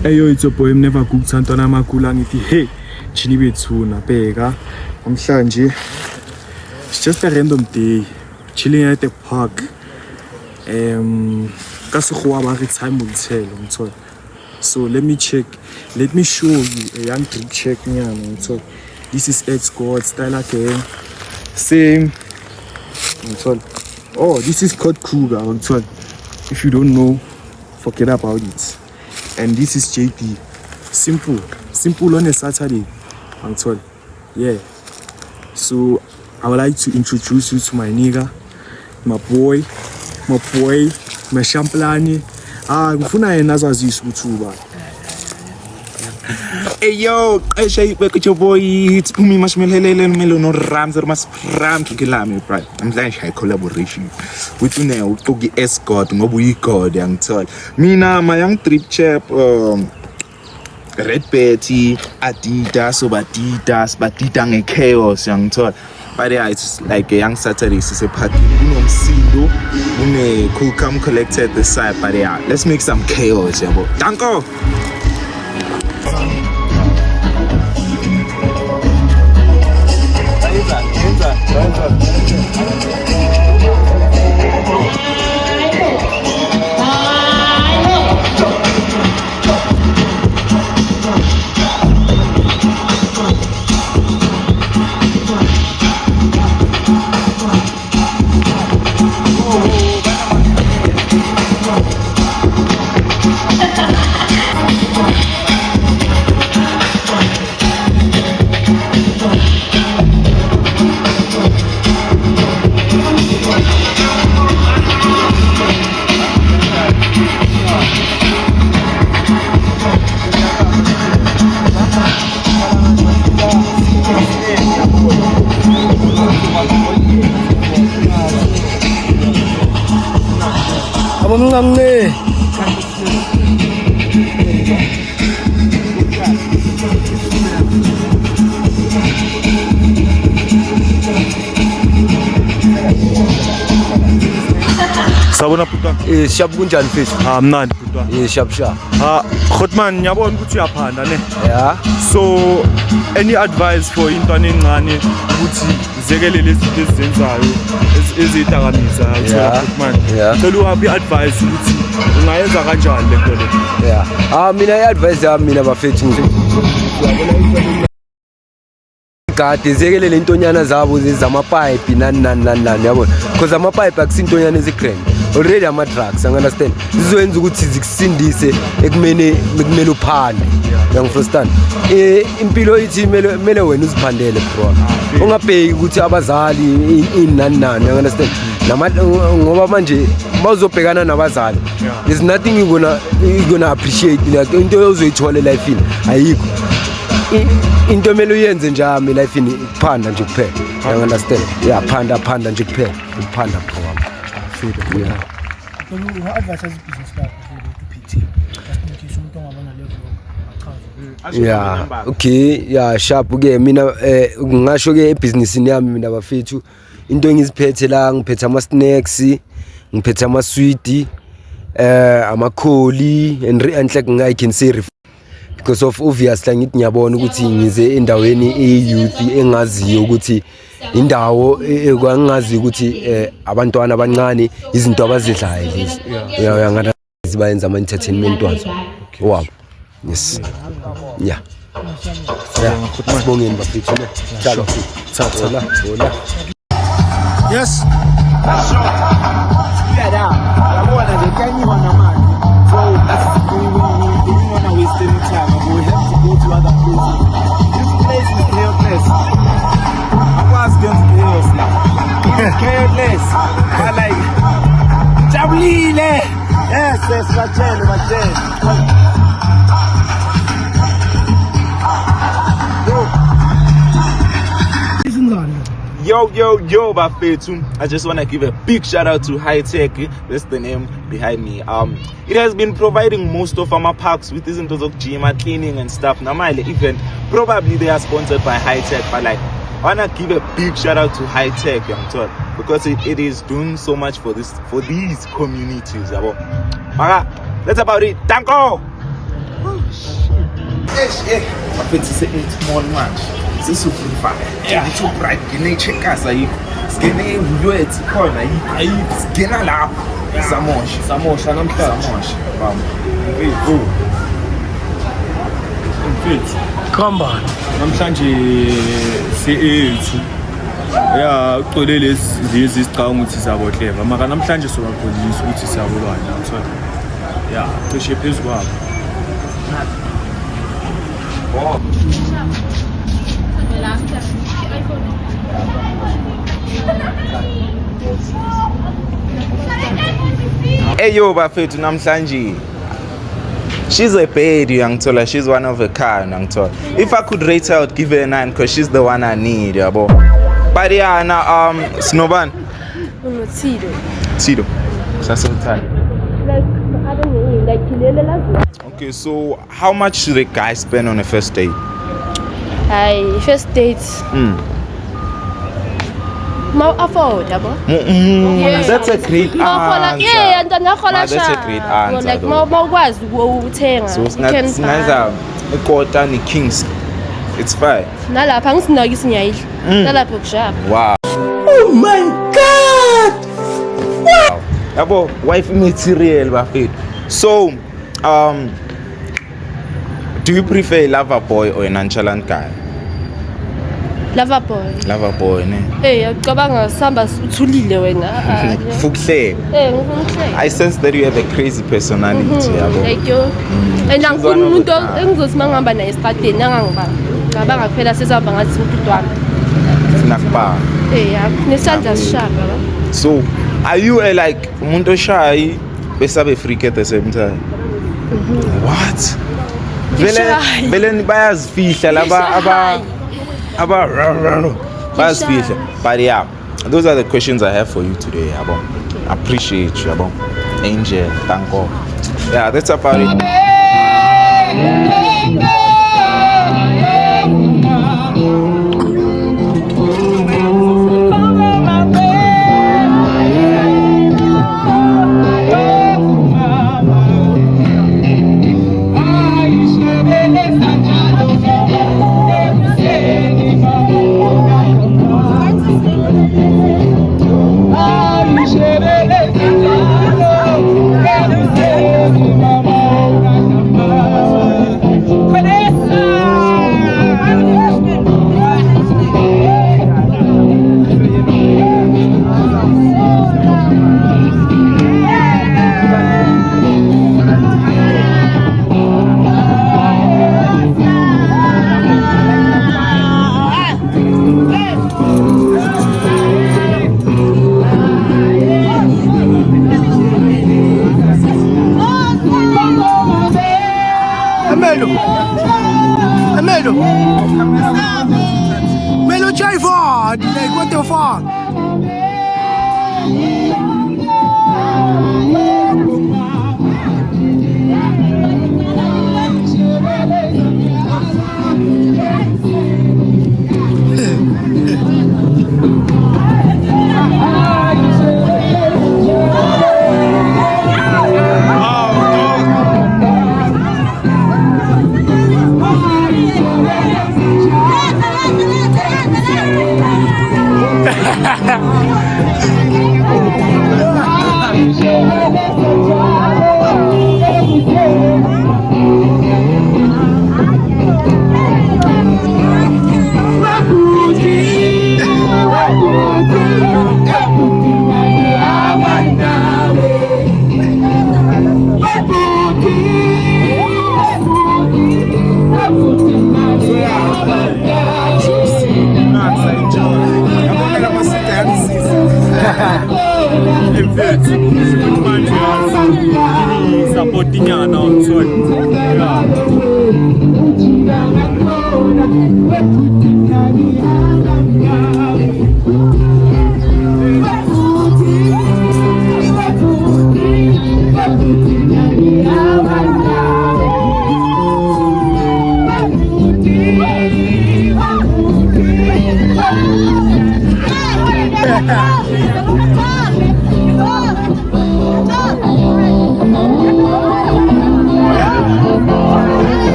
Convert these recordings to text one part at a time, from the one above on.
Hey yo, it's your boy Never Cook Santana Makula ngithi hey chini bethuna bheka namhlanje it's just a random day chilling at the park ka sekgowa ba re time will tell ngithola. So let me show you a young drip check nyana ngithola. This is X God style again same ngithola. Oh, this is Kurt Kruger ngithola. If you don't know, forget about it. And this is JP. Simple on a Saturday. I'm told. Yeah. So I would like to introduce you to my nigga, my boy, my champlani. Ngifuna yena azazisa ukuthi Hey yo, I say back at your boy. It's Pumi Mashmelele Melo no Rams or Mas Ram Kilami, right? I'm glad I collaboration with you now. Togi escort, Mobu God, young told. Mina, my young trip chap, Red Betty, Adidas, Batitang a chaos, young told. But yeah, it's like a young Saturday, it's a party. Sindo, cool come collected the side, but yeah, let's make some chaos, yeah. Danko! namne. Sabona puta. Sharp kunjani mfethu? Mnandi puta. Sharp. Khotman ngiyabona ukuthi uyaphanda ne. Yeah. So any advice for intwana encane ukuthi zekelele izinto ezenzayo ezidakamisa Khotman. Cela uhapi advice ukuthi ungayenza kanjani lento le. Yeah. Mina i-advice yami mina bafethu kade zekelele intonyana zabo zamapipe nani yabona because amapipe akusintonyana ezigrand already ama drugs you understand zizoyenza ukuthi zikusindise ekumene uphande uyangifrustana impilo ithi mele wena uziphandele bro ungabheki ukuthi abazali inani you understand ngoba manje mawuzobhekana nabazali there's nothing you gonna appreciate like into ozoyithola life ini ayikho into mele uyenze njami life ini ukuphanda nje kuphela you understand yeah phanda nje kuphela ukuphanda program yeah advice business lakho ku-PT just in case umuntu ongabona level yeah okay yeah sharp ke mina ngisho ke ebusinessini yami mina bafethu into engiziphethe la ngiphethe ama snacks ngiphethe ama sweet amakholi and like I can say because of obviously ngithi ngiyabona ukuthi ngize endaweni e-youth engaziyo ukuthi indawo ekwangazi ukuthi abantwana abancane izinto abazidlayo lezi uyangana zibayenza ama entertainment wazo wow yes yeah sibongeni bafethu ne njalo thatha hola yes Yabona nje kuyanyona manje so we wanna waste any time we have to go to other places. This place is careless. I was going to chaos now. It's careless. I like Jabulile. Yes, Machel. Yo, Bafetu. I just want to give a big shout out to High Tech. That's the name behind me. It has been providing most of our parks with these into of gym and cleaning and stuff. Now my event, probably they are sponsored by High Tech, but like I wanna give a big shout out to High Tech, young told, because it is doing so much for these communities. That's about it. Danko! bafethu se-8 manje sesufifaya ngitho bright ngine-checkers ayikho singene ey'vulwethu khona ayikho singena lapho samosha namhlanje mfethu Khambani. namhlanje se-8 ya ucole lezi sicabanga ukuthi siyabohleva maka namhlanje sobakholisa ukuthi siyabolwana ngithola ya cishe phezu kwabo Eyo bafethu namhlanje she's a babe uyangithola, she's one of a kind uyangithola. If I could rate her, I would give her a 9 because she's the one I need yabo. But yeah, now Snowban Tito sasemthanda. Like, I don't know, like Kilele last. Okay, so how much should a guy spend on a first date? First date. Mau afford, yabo. That's a great answer. Yeah, and That's a great answer. Like mawukwazi ukuthenga. So singaza ikota ni Kings. It's fine. Nalapha ngisinaki sinyayidla. Nalapha kushapa. Wow. Oh my god. Wow. Yabo, wife material bafethu. So, do you prefer a lover boy or a nonchalant guy? Lover boy. Lover boy, ne? Uyacabanga samba uthulile wena. Fukuhle. Ngifuhle. I sense that you have a crazy personality, yabo. Like you. And angifuni umuntu engizothi mangihamba naye estradeni angangibanga. Ngabanga kuphela sesihamba ngathi umuntu wami. Nakba. Yeah, nesandla sishapa. So, are you a like umuntu shy besabe freak at the same time? What? Vele bayazifihla laba bayazifihla. But yeah, those are the questions I have for you today, yabo. Appreciate you, yabo. Angel, thank God. Yeah, that's about it. Melo c'hai fatto, quanto ho fatto?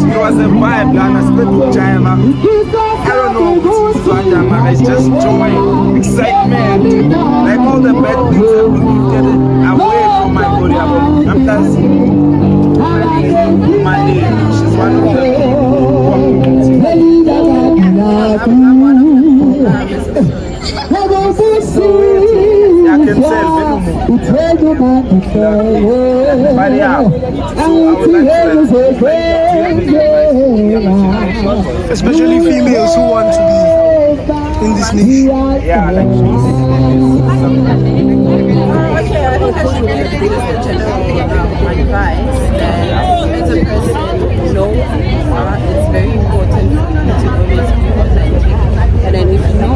It was a vibe, and I spent with China. I don't know, it's just joy, excitement, like all the bad things have been lifted away from my body. I'm dancing my day. She's one of the I can tell, but yeah, so I would like to Especially females who want to be in this niche. yeah, like Okay, I think I should give the general advice that as a person, you know, it's very important to always be authentic. And then if you know,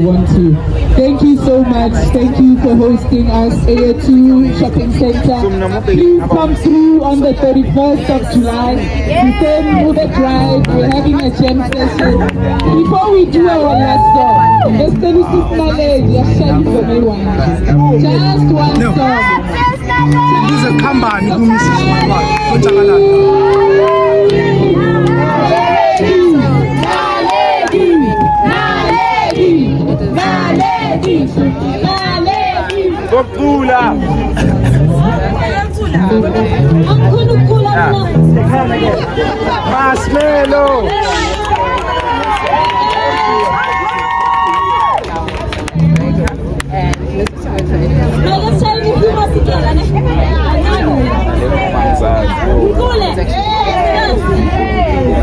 1, 2. Thank you so much. Thank you for hosting us, AO2 Shopping Center. Please come through on the 31st of July to same Mother Drive. We're having a jam session. Before we do our last song, let's do this knowledge. Just one song. This is a Kanban who misses my Marshmallow.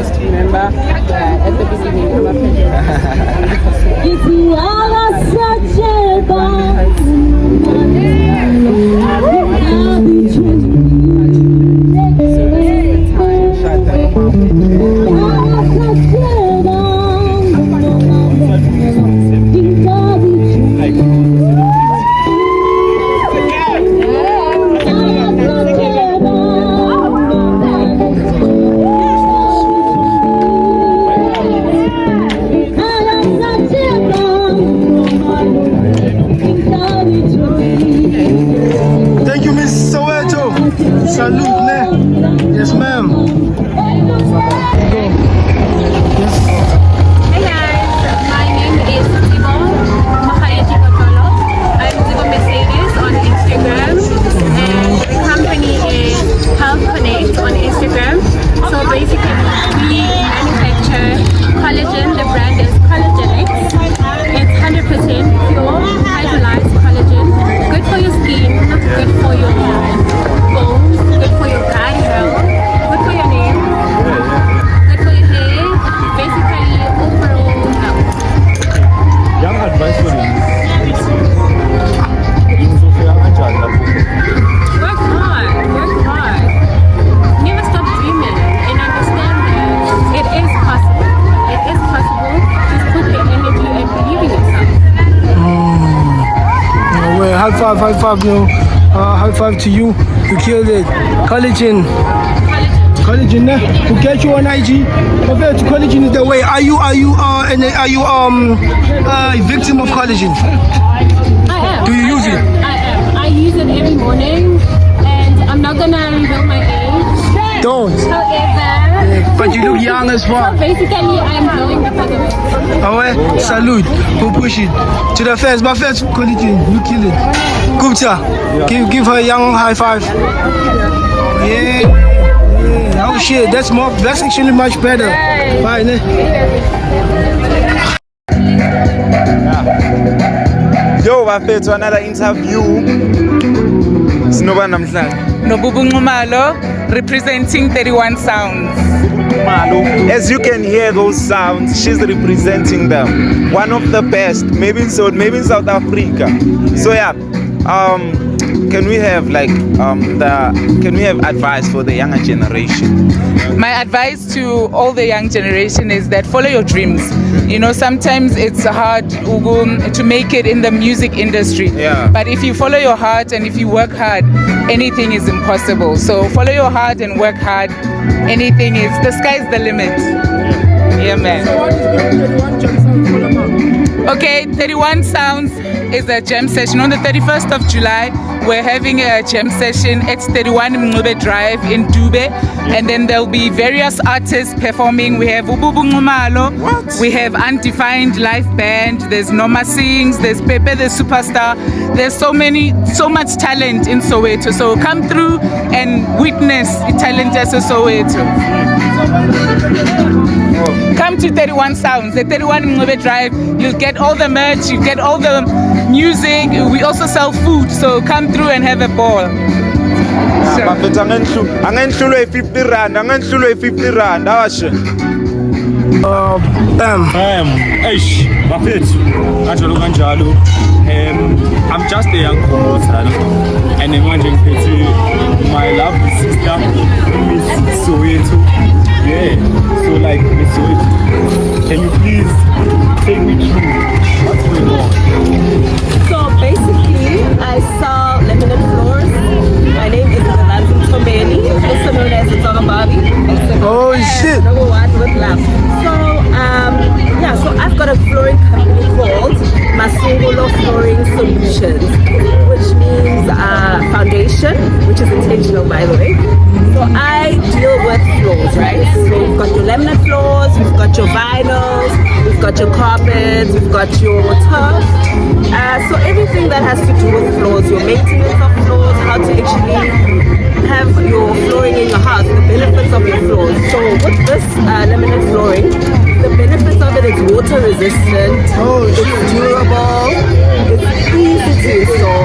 just remember at the beginning, I'm a Thank you, Miss Soweto. Salute, ne? Yes, ma'am. Hey guys, my name is Zibo Mahayaji Kotolo. I'm Zibo Mercedes on Instagram, and the company is Health Connect on Instagram. So basically, we manufacture collagen. The brand is Collagenix. It's 100% pure, hydrolyzed collagen. Good for your skin, good for your bones, good for your gut health, good for your nails, good for your hair, basically overall health. Young advice for you. Work hard. Never stop dreaming and understand that it is possible. It is possible. Just put the energy and believe in yourself. Well, high five, yo. High five to you. You killed it. Collagen, ne? We'll get you on IG. Okay, to collagen is the way. Are you a victim of collagen? I am. Do you use it? I am. I use it every morning, and I'm not gonna reveal my age. Don't. However, But you look young as so fuck. basically, I'm glowing because of it. Oh, ouais. Salute. We'll push it to the fence. My fence, collagen. You kill it. Gupta, give her a young high five. Yeah. Oh shit, that's actually much better. Bye, ne? Yo, bafethu, another interview. Sinoba namhlanje. Nobubu Ngumalo, representing 31 Sounds. Malo. As you can hear those sounds, she's representing them. One of the best, maybe in South Africa. So yeah, can we have advice for the younger generation? My advice to all the young generation is that follow your dreams. You know, sometimes it's hard to make it in the music industry. Yeah. But if you follow your heart and if you work hard, anything is impossible. So follow your heart and work hard. The sky's the limit. Yeah, man. Okay, 31 Sounds is a jam session on the 31st of July. we're having a jam session at 31 Mngube Drive in Dube, and then there'll be various artists performing. We have Ububu Ngumalo, we have Undefined Live Band, there's Noma Sings, there's Pepe the Superstar. There's so much talent in Soweto. So come through and witness the talent as a Soweto. Come to 31 Sounds, at 31 Mngube Drive. You'll get all the merch, you get all the music. We also sell food, so come through and have a ball. Bafethu angenhlulwe 50 rand, angenhlulwe 50 rand, awasho. Eish, bafethu, kanjalo. I'm just a young promoter, and imagine my lovely sister, Miss Soweto. Yeah, so like Miss Soweto, can you please take me through what's going on? So basically, I sell laminate floors. My name is Valantin Tomeni, also known as the Toga Barbie. Oh shit! Number one with love. So I've got a flooring company called Masungulo Flooring Solutions, which means foundation, which is intentional, by the way. So I deal with floors, right? So we've got your laminate floors, we've got your vinyls, we've got your carpets, we've got your turf. So everything that has to do with floors, your maintenance of floors, how to actually have your flooring in your house, the benefits of your floors. So with this laminate flooring, the benefits of it is water resistant, it's durable, it's easy to install.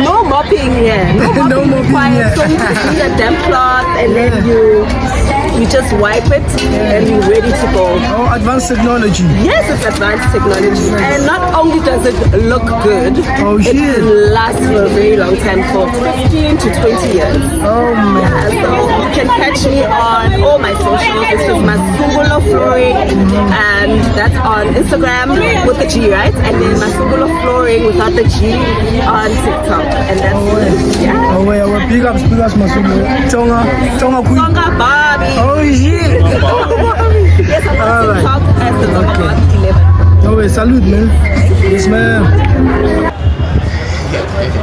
No mopping here. No mopping required. So you just need a damp cloth and then you just wipe it and you're ready to go. Oh, advanced technology. Yes, it's advanced technology. And not only does it look good, it lasts for a very long time, for 15 to 20 years. Oh man. Yeah, so you can catch me on all my socials. This is Masungulo Flooring, and that's on Instagram with the G, right? And then Masungulo Flooring without the G on TikTok. And that's it. Yeah. Oh wait, big ups Masungulo. Tonga Queen. Tonga Barbie. Oh shit! Yes, I'm on TikTok as the Tonga Barbie 11. Oh wait, salute man. Yes man.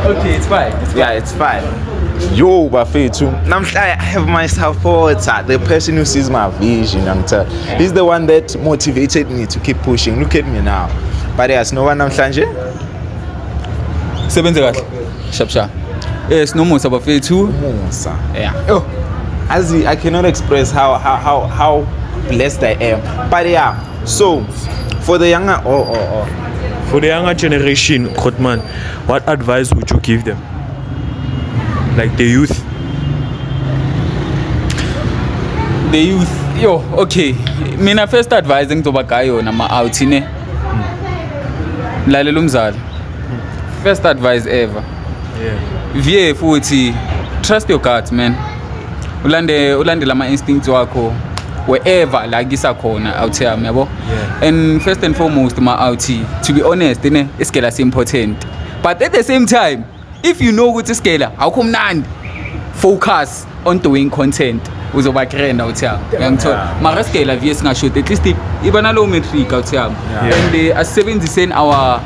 Okay, it's fine. Yeah, it's fine. Yo, bafethu. Namhla I have my supporter, the person who sees my vision. He's the one that motivated me to keep pushing. Look at me now. But there's no one namhlanje. Sebenze kahle. Shapsha. Yes, no Musa bafethu. Musa. Yeah. Oh, I cannot express how blessed I am. But yeah, so for the younger For the younger generation, Khotman, what advice would you give them? Like the youth? The youth. Yo, okay. Mina first advising to bakayo na ma-out ne. Lalela umzali. First advice ever. Yeah. Vie futhi trust your gut, man. Ulande lama instincts wakho wherever la gisa khona out here, yabo. And first and foremost ma-out, to be honest, iskela is important. But at the same time, if you know ukuthi iskela awukho mnandi, focus on doing content. Uzoba grand out here. Ngiyangithola. Mara iskela vie singashoot at least iba nalo metric out here. And asebenziseni our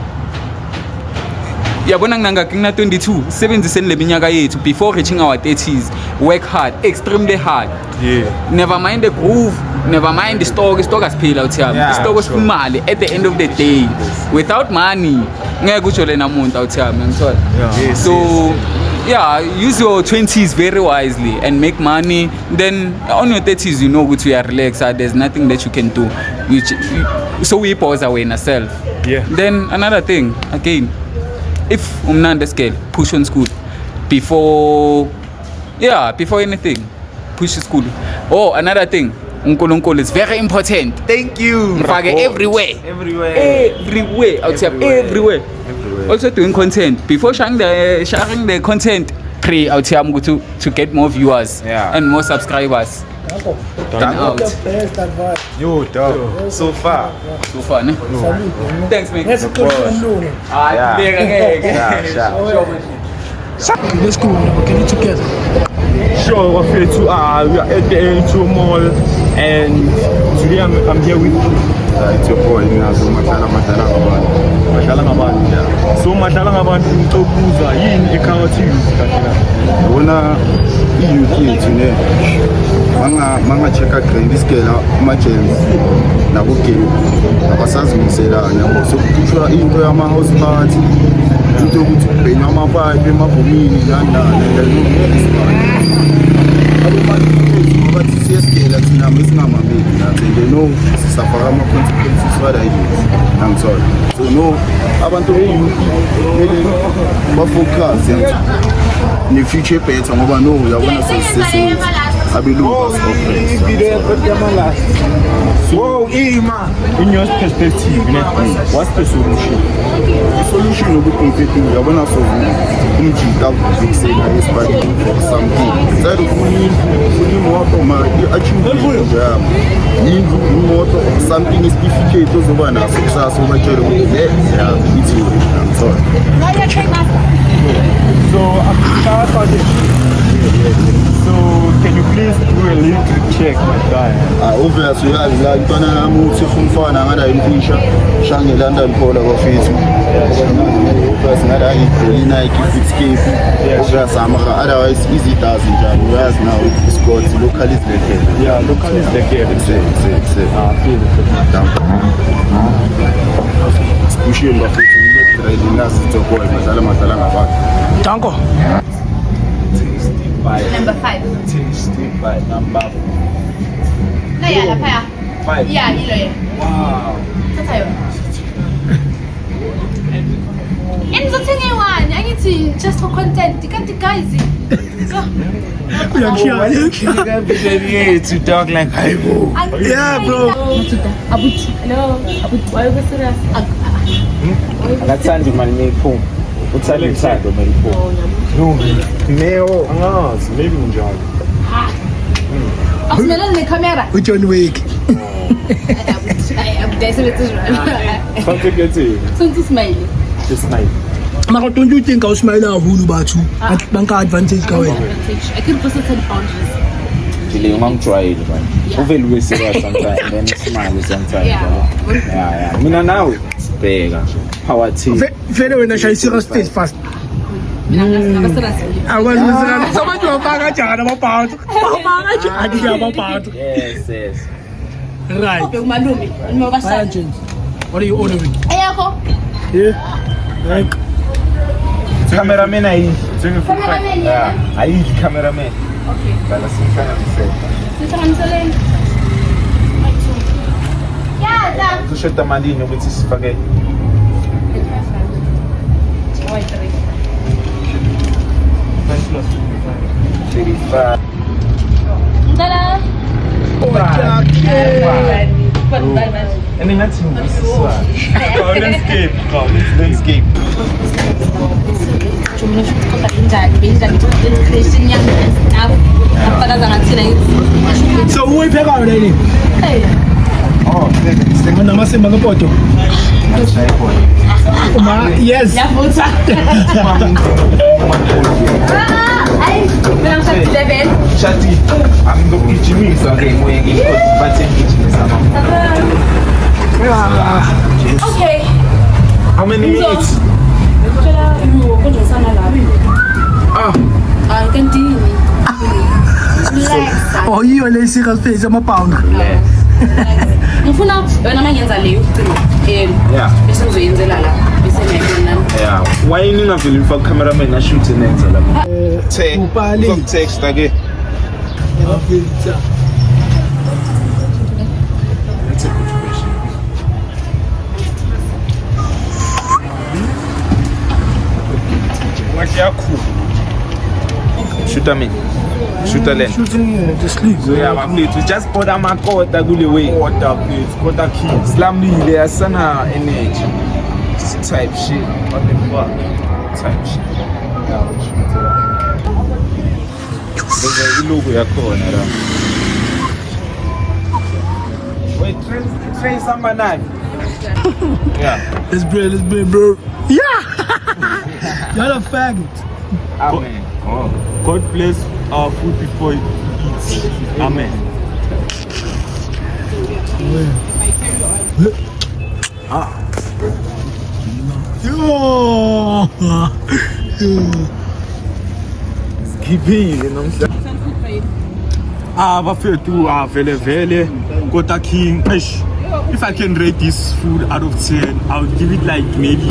yabona ngina 22 sebenziseni leminyaka yethu before reaching our 30s. Work hard, extremely hard. Yeah. Never mind the groove, never mind the stock asiphila out here. The stock is imali at the end of the day. Without money ngeke utshole namuntu out here, ngiyangithola. So yeah, use your 20s very wisely and make money. Then on your 30s, you know what you are relaxed. There's nothing that you can do. So we pause away in ourselves. Yeah. Then another thing, again, if umnanda scale, push on school before anything, push school. Oh, another thing, unkulunkulu is very important. Thank you. Everywhere. Outside, everywhere. Also doing content before sharing the content. Pray out here to get more viewers and more subscribers. Out. Yo, dog. So far, ne? Thanks, man. Let's go. Let's go. We'll get it together. Sure, we are at the A2 Mall, and today I'm here with it's your boy, Matala. madlala ngabantu. So madlala ngabantu ubuza yini ekhawuthi youth kahle. Yona i-youth yethu ne manga check grade isikela ama-gems nabo-game abasazimiselayo yabo sokukhishwa into yama-house party into yokuthi kubhenywa amapayipi emabhomini nandani bathi siyesigela thina mesingamameli nathi and no sisafaka ama-consequences what I do angithola so no abantu be-youth kumele bafocus ne-future better ngoba no uyabona sesise abelungu So, in your perspective, what's the solution? The solution will be completing. You're going to solve it. For something. Instead of fully water, you actually something is difficult. Those of us success over here. It's you. I'm sorry. So, can you please do a little check, my guy? Obviously, I'm going to move to Funfan and I'm going to Shanghai London Polo of Facebook. Otherwise, easy doesn't job. Whereas now it's got local is the game. Yeah, local is the game. Pushing the foot, trading us to go and Tanko. Number 5. Tasty by number 5. Yeah, Wow. And the thing I need to just for content. You can't guys. To talk like Haibo. Yeah, bro. Why are you serious? Akathandi mali meyiphuma. Uthanda uthando meyiphuma. Neo, angazi, maybe njalo. Akumelana necamera. John Wick. Sonke smile. Smile. Mara, don't you think I'll smile now? Who about you? Bank advantage ka wena. I can put certain boundaries. Dile ungangitry man. Uvele ube serious sometimes then smile sometimes. Yeah. Mina nawe bheka power team. Vele wena shaya serious face fast. Akwazi ukuthi sabantu bafaka kanjani amabhawu. Bafaka kanjani amabhawu. Yes. Right. What are you ordering? Ayakho. Yeah. Like Cameraman ayi. Cameraman. Yeah. Ayi cameraman. Okay. Bala sifana mse. Sithangiseleni. Yeah, da. Kushoda malini ukuthi sifake. Why 3? 35. Tada. And then that's landscape. Landscape. so uyipheka wena yini? Oh, Namasimba ngepoto. Yes. Shati, I'm going to Jimmy again. Okay. How many minutes? Oh, you are lazy face. I'm a pound. Ngifuna yona mangenza leyo Yeah. bese ngizoyenzela la bese ngiyayibona. Yeah. Why ningaveli mfaka cameraman na shoot nenza la? Text again. What yakho? Shoot me. Shoot a lens. Shooting the sleeves. So yeah, my plate. We just order my quarter good away. Quarter keys. Slam me there, sana energy. Type shit. What the fuck? Type shit. Yeah, we'll shoot it. There's a logo ya corner. Wait, train somebody. Yeah. Let's play, bro. Yeah. You're a faggot. Amen. God bless our food before it eats. Amen. Yo! Skipile nomhlanje. Bafethu vele Kota King. If I can rate this food out of 10, I would give it like maybe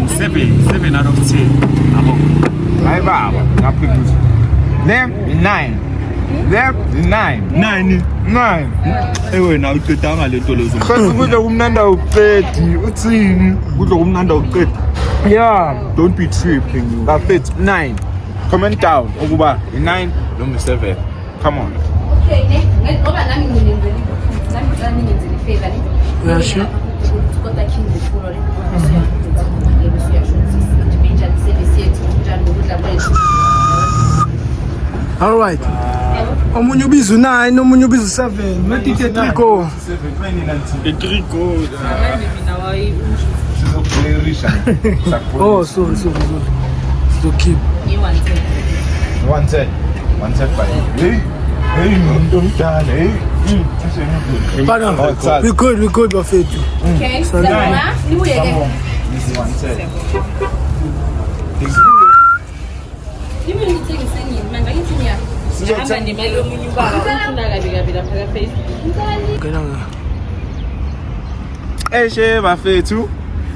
7 out of 10. Hayi baba, ngaphezulu. Them 9. Them 9. 9. Wena uqedanga lento lezo. Khasi kudla kumnanda uqedi, uthini? Kudla kumnanda uqeda. Yeah, Don't be tripping you. bafethu 9. Comment down ukuba 9 noma 7. Come on. Okay, ngoba nami ngicela ningenzele ifavor ne. Yeah, sure. Kota King ngifuna le. Bese uyashutisa nje benjani service yethu njani ukudla kwethu. All right. Omunye ubiza 9, omunye ubiza 7. Not it 3 go. The 3 gold. Oh, sorry. So keep. You want it. 110. 110. Hey, mntomdala. Hey. Pardon. We good, Bafethu. Okay. Sawuna, nibuye ke. This is 110. Nimi ngithengise ngini manje ngithinya. Hamba nemali yomunye ubaba ufuna kabi lapha ka Facebook. Ngena. Eshe bafethu.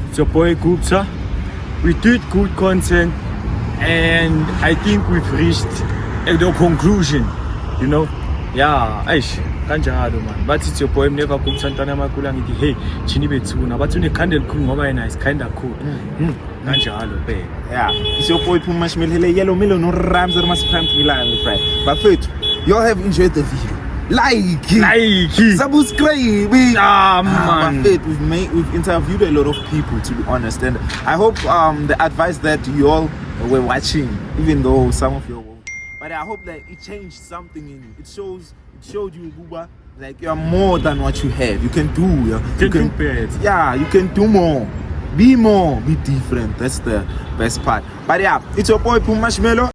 It's your boy Gupta. We did good content and I think we've reached the conclusion, you know. Yeah, kanjalo man. But it's your boy Never Gupta Ntana Makula ngithi hey, chini bethuna. Bathi unekhanda elikhulu ngoba yena is kinda cool. Kanjalo bhe. Yeah, it's your boy Puma Shmelhele Yellow Milo no Rams or Mas Prime Milan, right? Bafethu, you all have enjoyed the video. Like, subscribe. Man. We've interviewed a lot of people, to be honest, and I hope the advice that you all were watching, even though some of you won't, but I hope that it changed something in you. It showed you, Buba, like you are more than what you have. You can do. You can do better. Yeah, you can do more. Be more, be different. That's the best part. But yeah, it's your boy Puma Shmelo,